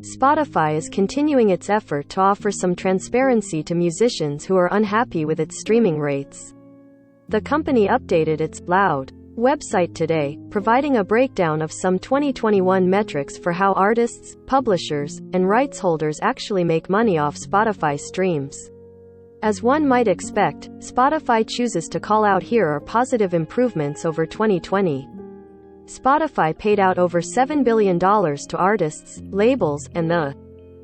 Spotify is continuing its effort to offer some transparency to musicians who are unhappy with its streaming rates. The company updated its Loud website today, providing a breakdown of some 2021 metrics for how artists, publishers, and rights holders actually make money off Spotify streams. As one might expect, Spotify chooses to call out here are positive improvements over 2020. Spotify paid out over $7 billion to artists, labels, and the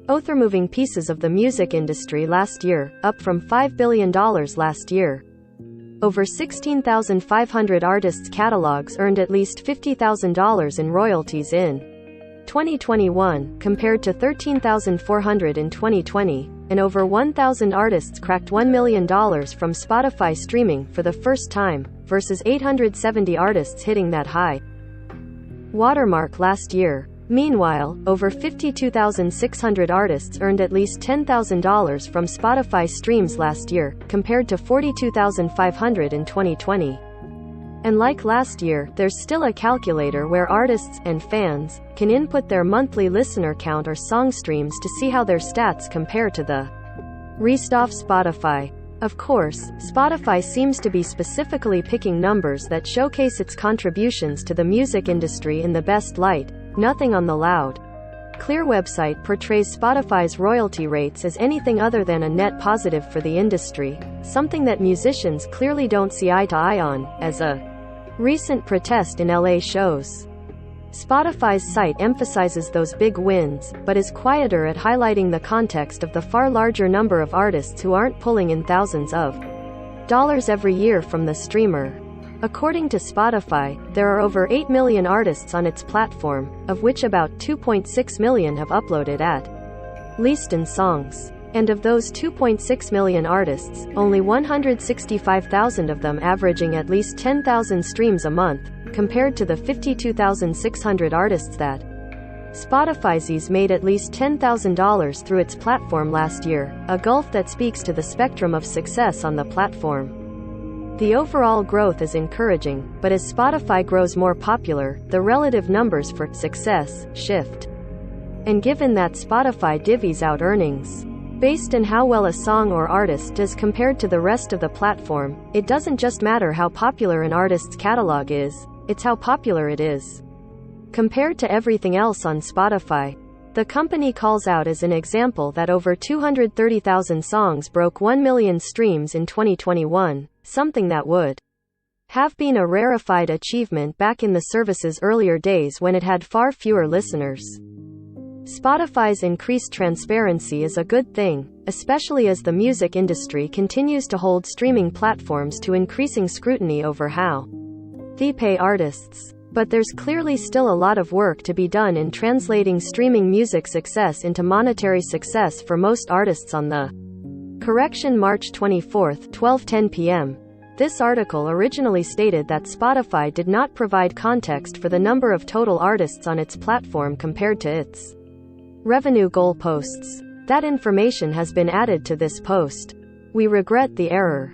other-moving pieces of the music industry last year, up from $5 billion last year. Over 16,500 artists' catalogs earned at least $50,000 in royalties in 2021, compared to 13,400 in 2020, and over 1,000 artists cracked $1 million from Spotify streaming for the first time, versus 870 artists hitting that high watermark last year. Meanwhile, over 52,600 artists earned at least $10,000 from Spotify streams last year, compared to 42,500 in 2020. And like last year, there's still a calculator where artists and fans can input their monthly listener count or song streams to see how their stats compare to the rest of Spotify. Of course, Spotify seems to be specifically picking numbers that showcase its contributions to the music industry in the best light. Nothing on the Loud Clear website portrays Spotify's royalty rates as anything other than a net positive for the industry, something that musicians clearly don't see eye to eye on, as a recent protest in LA shows. Spotify's site emphasizes those big wins, but is quieter at highlighting the context of the far larger number of artists who aren't pulling in thousands of dollars every year from the streamer. According to Spotify, there are over 8 million artists on its platform, of which about 2.6 million have uploaded at least 10 songs. And of those 2.6 million artists, only 165,000 of them averaging at least 10,000 streams a month, compared to the 52,600 artists that Spotify's made at least $10,000 through its platform last year, a gulf that speaks to the spectrum of success on the platform. The overall growth is encouraging, but as Spotify grows more popular, the relative numbers for success shift. And given that Spotify divvies out earnings based on how well a song or artist does compared to the rest of the platform, it doesn't just matter how popular an artist's catalog is, it's how popular it is compared to everything else on Spotify. The company calls out as an example that over 230,000 songs broke 1 million streams in 2021, something that would have been a rarefied achievement back in the service's earlier days when it had far fewer listeners. Spotify's increased transparency is a good thing, especially as the music industry continues to hold streaming platforms to increasing scrutiny over how they pay artists. But there's clearly still a lot of work to be done in translating streaming music success into monetary success for most artists on the correction March 24, 12:10 p.m. This article originally stated that Spotify did not provide context for the number of total artists on its platform compared to its revenue goalposts. That information has been added to this post. We regret the error.